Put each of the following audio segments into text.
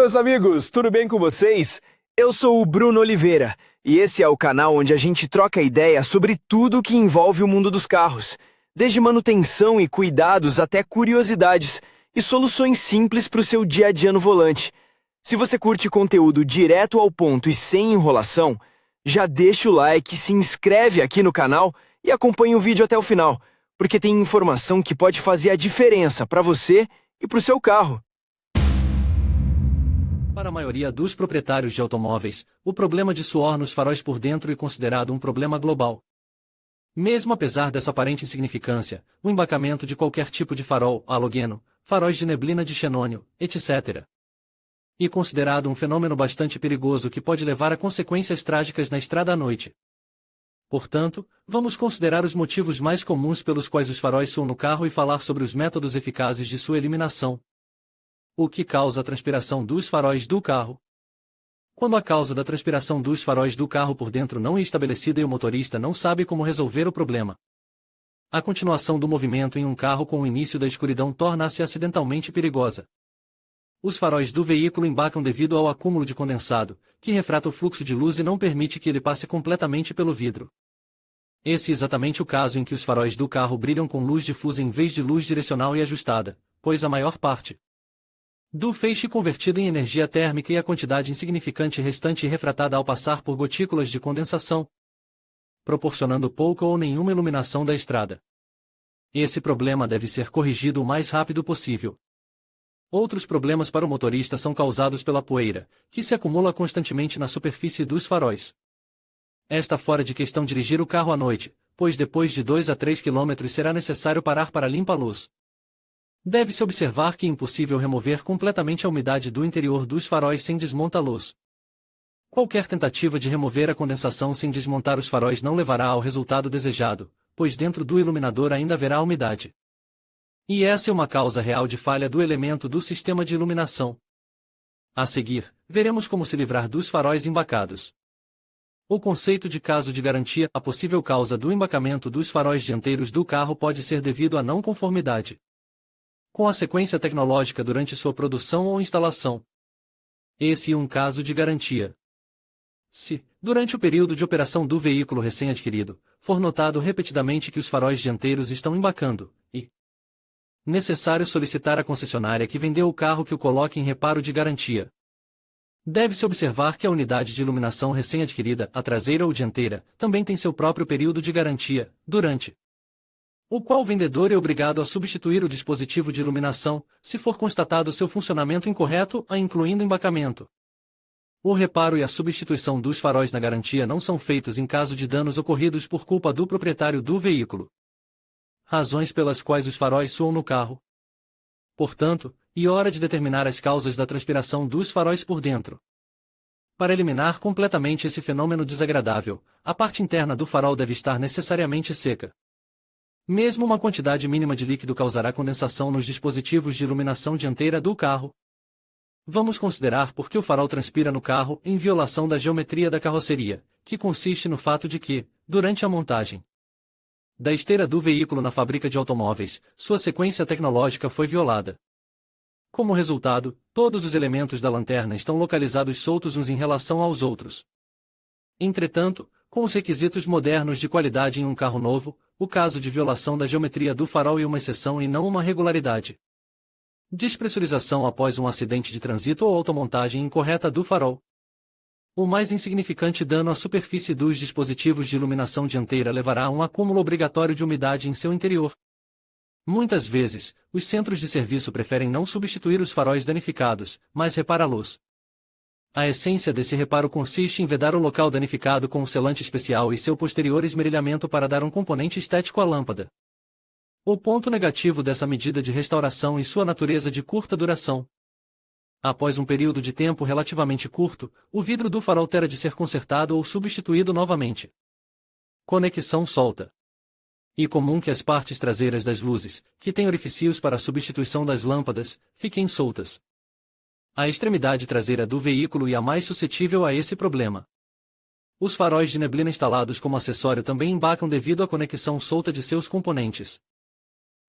meus amigos, tudo bem com vocês? Eu sou o Bruno Oliveira e esse é o canal onde a gente troca ideia sobre tudo que envolve o mundo dos carros, desde manutenção e cuidados até curiosidades e soluções simples para o seu dia a dia no volante. Se você curte conteúdo direto ao ponto e sem enrolação, já deixa o like, se inscreve aqui no canal e acompanha o vídeo até o final, porque tem informação que pode fazer a diferença para você e para o seu carro. Para a maioria dos proprietários de automóveis, o problema de suor nos faróis por dentro é considerado um problema global. Mesmo apesar dessa aparente insignificância, o embacamento de qualquer tipo de farol, halogeno, faróis de neblina de xenônio, etc. é considerado um fenômeno bastante perigoso que pode levar a consequências trágicas na estrada à noite. Portanto, vamos considerar os motivos mais comuns pelos quais os faróis suam no carro e falar sobre os métodos eficazes de sua eliminação. O que causa a transpiração dos faróis do carro? Quando a causa da transpiração dos faróis do carro por dentro não é estabelecida e o motorista não sabe como resolver o problema, a continuação do movimento em um carro com o início da escuridão torna-se acidentalmente perigosa. Os faróis do veículo embacam devido ao acúmulo de condensado, que refrata o fluxo de luz e não permite que ele passe completamente pelo vidro. Esse é exatamente o caso em que os faróis do carro brilham com luz difusa em vez de luz direcional e ajustada, pois a maior parte do feixe convertido em energia térmica e a quantidade insignificante restante refratada ao passar por gotículas de condensação, proporcionando pouca ou nenhuma iluminação da estrada. Esse problema deve ser corrigido o mais rápido possível. Outros problemas para o motorista são causados pela poeira, que se acumula constantemente na superfície dos faróis. Está fora de questão dirigir o carro à noite, pois depois de 2 a 3 km será necessário parar para limpa-luz. Deve-se observar que é impossível remover completamente a umidade do interior dos faróis sem desmonta-los. Qualquer tentativa de remover a condensação sem desmontar os faróis não levará ao resultado desejado, pois dentro do iluminador ainda haverá umidade. E essa é uma causa real de falha do elemento do sistema de iluminação. A seguir, veremos como se livrar dos faróis embacados. O conceito de caso de garantia. A possível causa do embacamento dos faróis dianteiros do carro pode ser devido à não conformidade com a sequência tecnológica durante sua produção ou instalação. Esse é um caso de garantia. Se, durante o período de operação do veículo recém-adquirido, for notado repetidamente que os faróis dianteiros estão embacando, e necessário solicitar à concessionária que vendeu o carro que o coloque em reparo de garantia. Deve-se observar que a unidade de iluminação recém-adquirida, a traseira ou dianteira, também tem seu próprio período de garantia, durante o qual o vendedor é obrigado a substituir o dispositivo de iluminação, se for constatado seu funcionamento incorreto, incluindo embacamento. O reparo e a substituição dos faróis na garantia não são feitos em caso de danos ocorridos por culpa do proprietário do veículo. Razões pelas quais os faróis suam no carro. Portanto, é hora de determinar as causas da transpiração dos faróis por dentro. Para eliminar completamente esse fenômeno desagradável, a parte interna do farol deve estar necessariamente seca. Mesmo uma quantidade mínima de líquido causará condensação nos dispositivos de iluminação dianteira do carro. Vamos considerar por que o farol transpira no carro em violação da geometria da carroceria, que consiste no fato de que, durante a montagem da esteira do veículo na fábrica de automóveis, sua sequência tecnológica foi violada. Como resultado, todos os elementos da lanterna estão localizados soltos uns em relação aos outros. Entretanto, com os requisitos modernos de qualidade em um carro novo, o caso de violação da geometria do farol é uma exceção e não uma regularidade. Despressurização após um acidente de trânsito ou automontagem incorreta do farol. O mais insignificante dano à superfície dos dispositivos de iluminação dianteira levará a um acúmulo obrigatório de umidade em seu interior. Muitas vezes, os centros de serviço preferem não substituir os faróis danificados, mas repará-los. A essência desse reparo consiste em vedar o local danificado com um selante especial e seu posterior esmerilhamento para dar um componente estético à lâmpada. O ponto negativo dessa medida de restauração é sua natureza de curta duração. Após um período de tempo relativamente curto, o vidro do farol terá de ser consertado ou substituído novamente. Conexão solta. É comum que as partes traseiras das luzes, que têm orifícios para a substituição das lâmpadas, fiquem soltas. A extremidade traseira do veículo é a mais suscetível a esse problema. Os faróis de neblina instalados como acessório também embacam devido à conexão solta de seus componentes.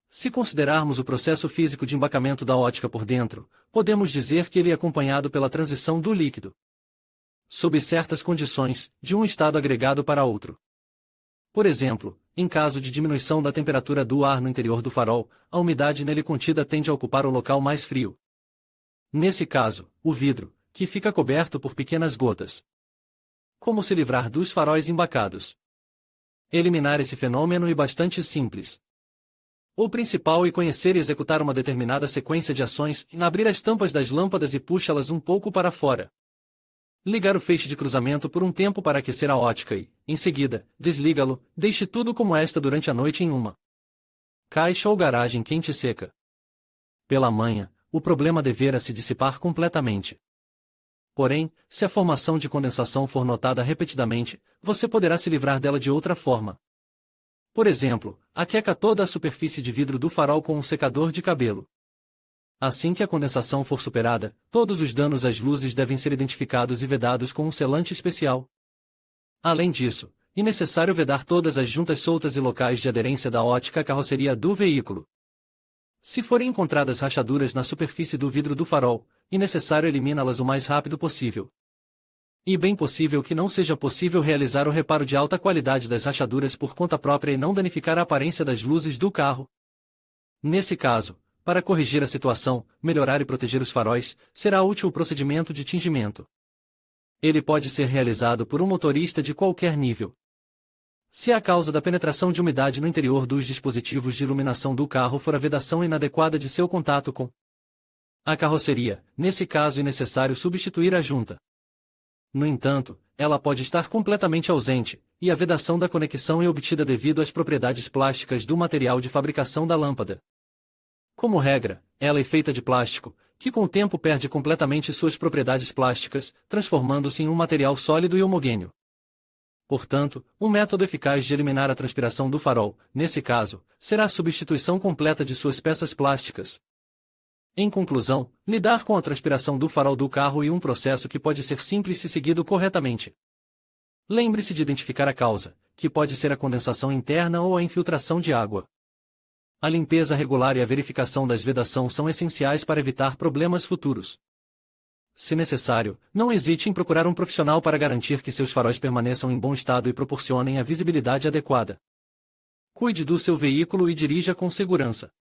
Se considerarmos o processo físico de embacamento da ótica por dentro, podemos dizer que ele é acompanhado pela transição do líquido, sob certas condições, de um estado agregado para outro. Por exemplo, em caso de diminuição da temperatura do ar no interior do farol, a umidade nele contida tende a ocupar o local mais frio. Nesse caso, o vidro, que fica coberto por pequenas gotas. Como se livrar dos faróis embacados? Eliminar esse fenômeno é bastante simples. O principal é conhecer e executar uma determinada sequência de ações, abrir as tampas das lâmpadas e puxá-las um pouco para fora. Ligar o feixe de cruzamento por um tempo para aquecer a ótica e, em seguida, desliga-lo, deixe tudo como esta durante a noite em uma caixa ou garagem quente e seca. Pela manhã, o problema deverá se dissipar completamente. Porém, se a formação de condensação for notada repetidamente, você poderá se livrar dela de outra forma. Por exemplo, aqueca toda a superfície de vidro do farol com um secador de cabelo. Assim que a condensação for superada, todos os danos às luzes devem ser identificados e vedados com um selante especial. Além disso, é necessário vedar todas as juntas soltas e locais de aderência da ótica à carroceria do veículo. Se forem encontradas rachaduras na superfície do vidro do farol, é necessário eliminá-las o mais rápido possível. E bem possível que não seja possível realizar o reparo de alta qualidade das rachaduras por conta própria e não danificar a aparência das luzes do carro. Nesse caso, para corrigir a situação, melhorar e proteger os faróis, será útil o procedimento de tingimento. Ele pode ser realizado por um motorista de qualquer nível. Se a causa da penetração de umidade no interior dos dispositivos de iluminação do carro for a vedação inadequada de seu contato com a carroceria, nesse caso é necessário substituir a junta. No entanto, ela pode estar completamente ausente, e a vedação da conexão é obtida devido às propriedades plásticas do material de fabricação da lâmpada. Como regra, ela é feita de plástico, que com o tempo perde completamente suas propriedades plásticas, transformando-se em um material sólido e homogêneo. Portanto, um método eficaz de eliminar a transpiração do farol, nesse caso, será a substituição completa de suas peças plásticas. Em conclusão, lidar com a transpiração do farol do carro é um processo que pode ser simples se seguido corretamente. Lembre-se de identificar a causa, que pode ser a condensação interna ou a infiltração de água. A limpeza regular e a verificação das vedações são essenciais para evitar problemas futuros. Se necessário, não hesite em procurar um profissional para garantir que seus faróis permaneçam em bom estado e proporcionem a visibilidade adequada. Cuide do seu veículo e dirija com segurança.